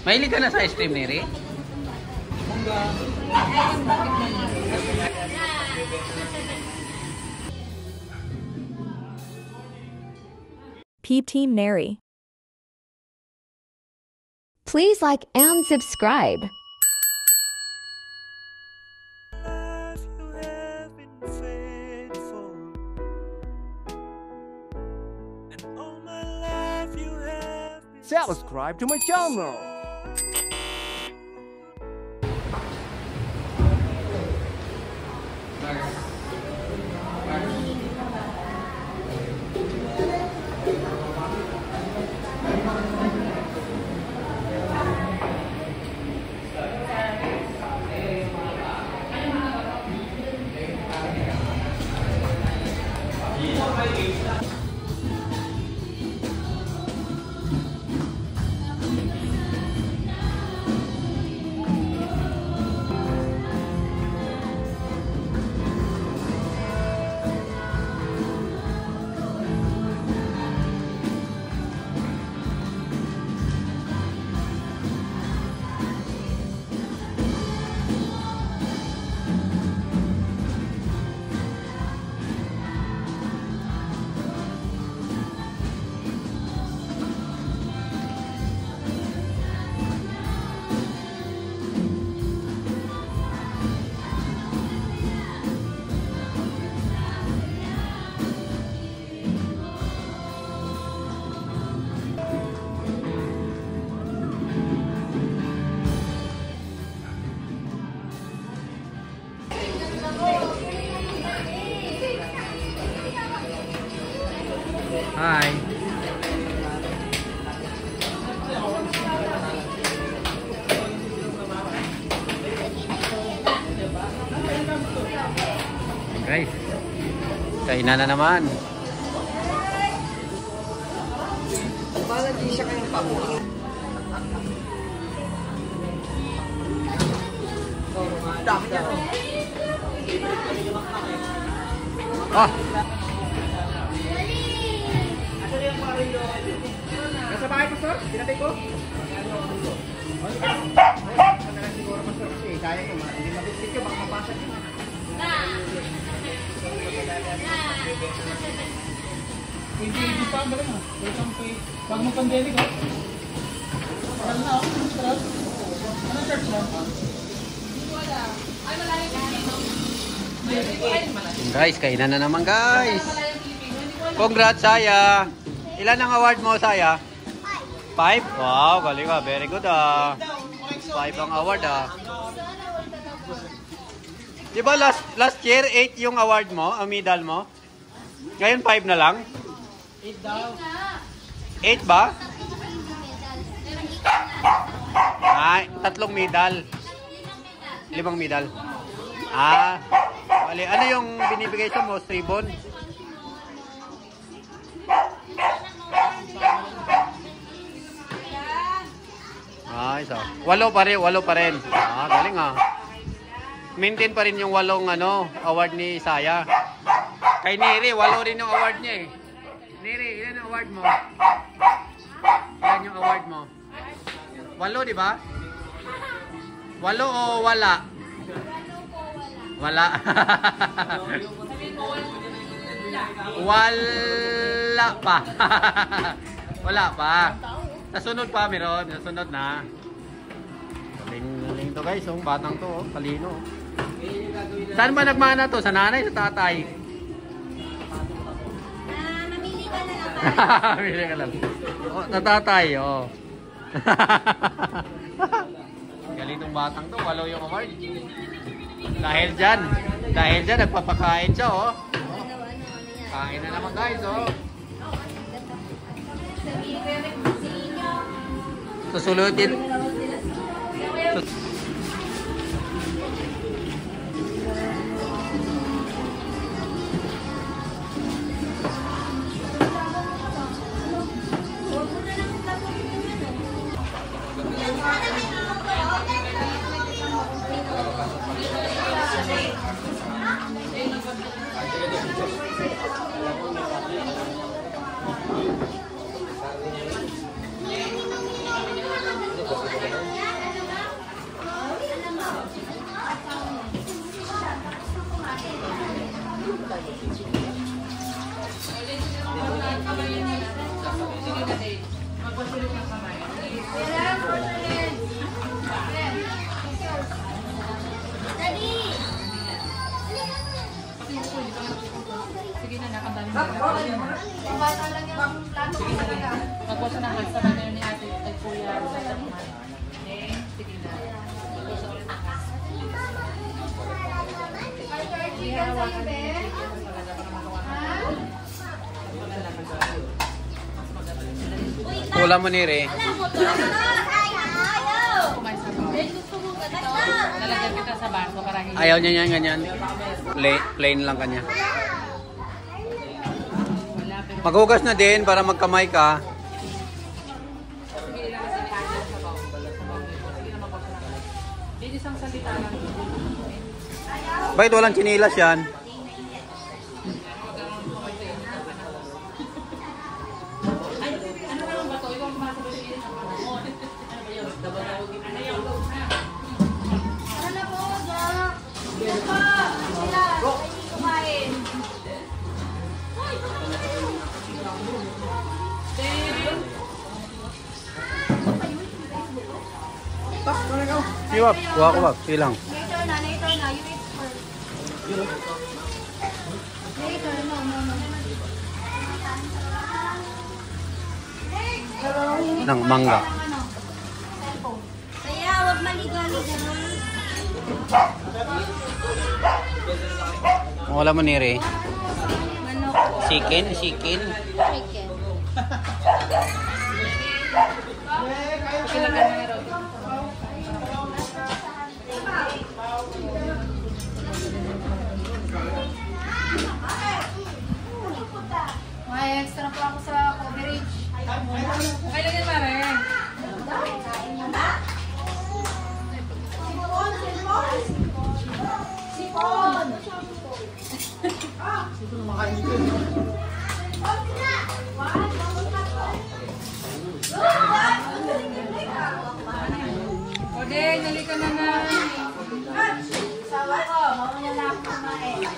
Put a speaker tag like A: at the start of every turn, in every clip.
A: Mahilig ka na sa ice cream, Neri?
B: Peep Team Neri.
C: Please like and subscribe.
D: Subscribe to my channel.
A: Hi. Guys, kainan na naman.
E: Parang di siya kayong pabuhin. Dami niya.
A: Oh!
E: Nasa bahay, Pastor? Pinatay ko? Siguro, Pastor, kasi sayang yung mga hindi mabisik yun, baka mabasag yun.
F: Hindi pa, balik na. Pag mo pandemic, ha? Mahal na, ha? Anong church na? Wala. Ay, malalim
A: Guys, kainan na naman, guys. Congrats, Saya. Ilan ang award mo, Saya? 5? Wow, galing ka. Very good, ah. 5 ang award, ah. Di ba last year, 8 yung award mo, ang medal mo? Ngayon, 5 na lang?
F: 8 daw.
A: 8 ba? Ay, 3 medal. 5 medal. Ah, wali. Ano yung binibigay sa mo? Ribbon? Ay, so. 8 pa rin. Ah, galing ah. Maintain pa rin yung 8 award ni Saya. Kay Neri, 8 rin yung award niya eh. Neri, ilan yung award mo? Ilan yung award mo? 8, di ba? 8 o wala? Wala. Wala pa. Wala pa. Nasunod pa, meron. Nasunod na. Galing to guys. Oh. Batang to. Oh. Talino. Oh. Saan ba nagmana to? Sa nanay? Sa tatay?
G: Mamili ka na lang.
A: Mamili ka lang. Oh, sa tatay. Oh. Galing tong batang to. 8 yung award. Dahil dyan, nagpapakain siya, oh. Kain na naman, guys, oh. Susulutin.
F: Magwasa na sa na ni ate ay kuya sa kumain. Sige na.
A: Ulam mo Neri.
F: Lalagyan kita sa baso para hindi.
A: Ayaw niya yan, ganyan. Plain lang kanya. Maghugas na din para magkamay ka.
F: Isang salita lang.
A: Bakit walang chinilas yan? Siwap, kuha ko ba? Silang.
G: Later na. You wait first. Later, no.
A: Ng mangga.
G: Kaya huwag maligo-ligo.
A: Wala mo Neri.
G: Manok.
A: Chicken.
G: Chicken.
D: May extra po ako sa coverage.
F: Okay lang yan pare. Ode, nalika na na.
D: Sawa ko, mamaya na ako kumain.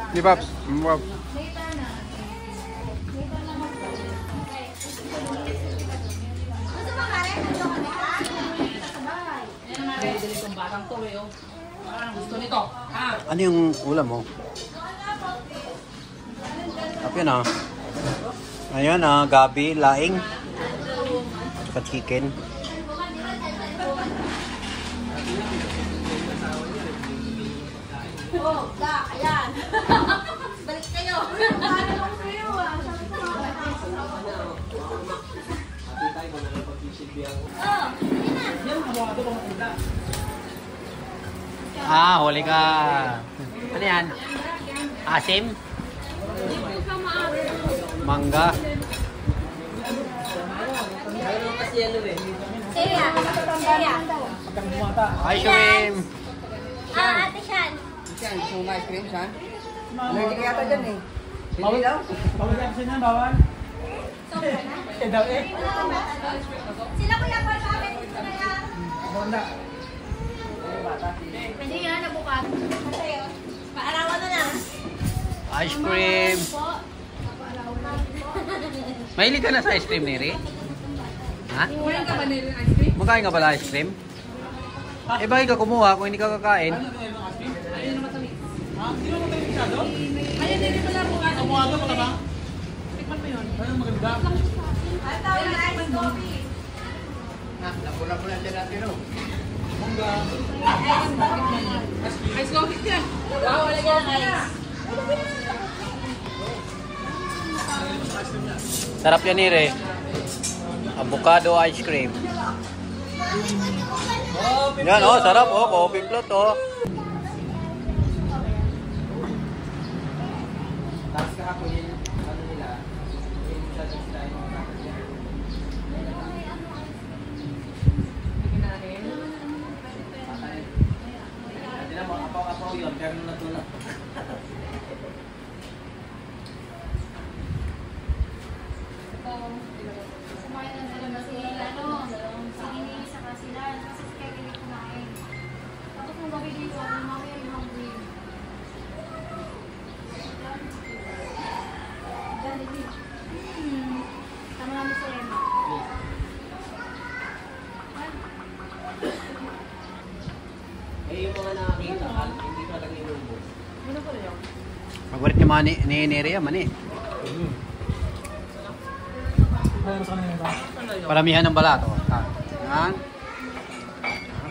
A: Di Paps. Wow.
F: Gusto nito.
A: Ano yung ulam mo? Yan ah. Ayan ah, gabi, laing. Saka chicken.
G: Oh, ayan. Balik kayo.
A: Ah, huli ka. Ano yan? Asim? Mangga.
G: Saya.
A: Ice cream.
G: Ate Shan.
E: Siyan, gusto mo ice cream, Siyan? Allergic ka yata dyan eh. Hindi daw?
F: Bawal yan siya niyan, bawal. Eh daw eh.
G: Sila kuya pa sa akin. Gusto na yan.
F: Honda.
D: Pwede yan, nabukas.
G: Paarawan na lang.
A: Ice cream. Mahilig ka na sa ice cream, Neri? Ha?
F: Kumain ka ba nila ice cream?
A: Magkain ka pala ice cream? Eh, bakit ka kumuha kung hindi ka kakain?
F: Ayun naman tamis. Ha? Hindi naman tamis masyado? Ayun, hindi pala po nga. Kumuha ka pa ba? Tikman mo yun. Ayun, maganda.
E: Napula-pula dyan natin, no?
F: Mangga. Ice coffee yan.
G: Wow, wala niya ice.
A: Sarap yan, Neri. Avocado ice cream. Yan, oh, sarap, oh. Coffee float, oh.
E: Tapos kahapon yun, ano nila, yung masyadong sila yung mga kakasya. Magkano na tulak?
D: Kumain lang talaga si Nini saka sila. Kasi si Kevin ay kumain. Tapos nung gabi dito, mamaya yung hungry. Tama namin sa Emma.
E: Eh, yung mga nakakita, hindi ka lang inubos.
A: Favorite ni mga ni Neri yan, mani.
F: Ayun sa kanila ito.
A: Paramihan ng balat. Oh. Yan.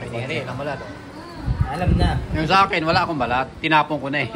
A: Kay Neri, ang balat. Oh.
E: Alam na.
A: Yung sa akin, wala akong balat. Tinapon ko na eh.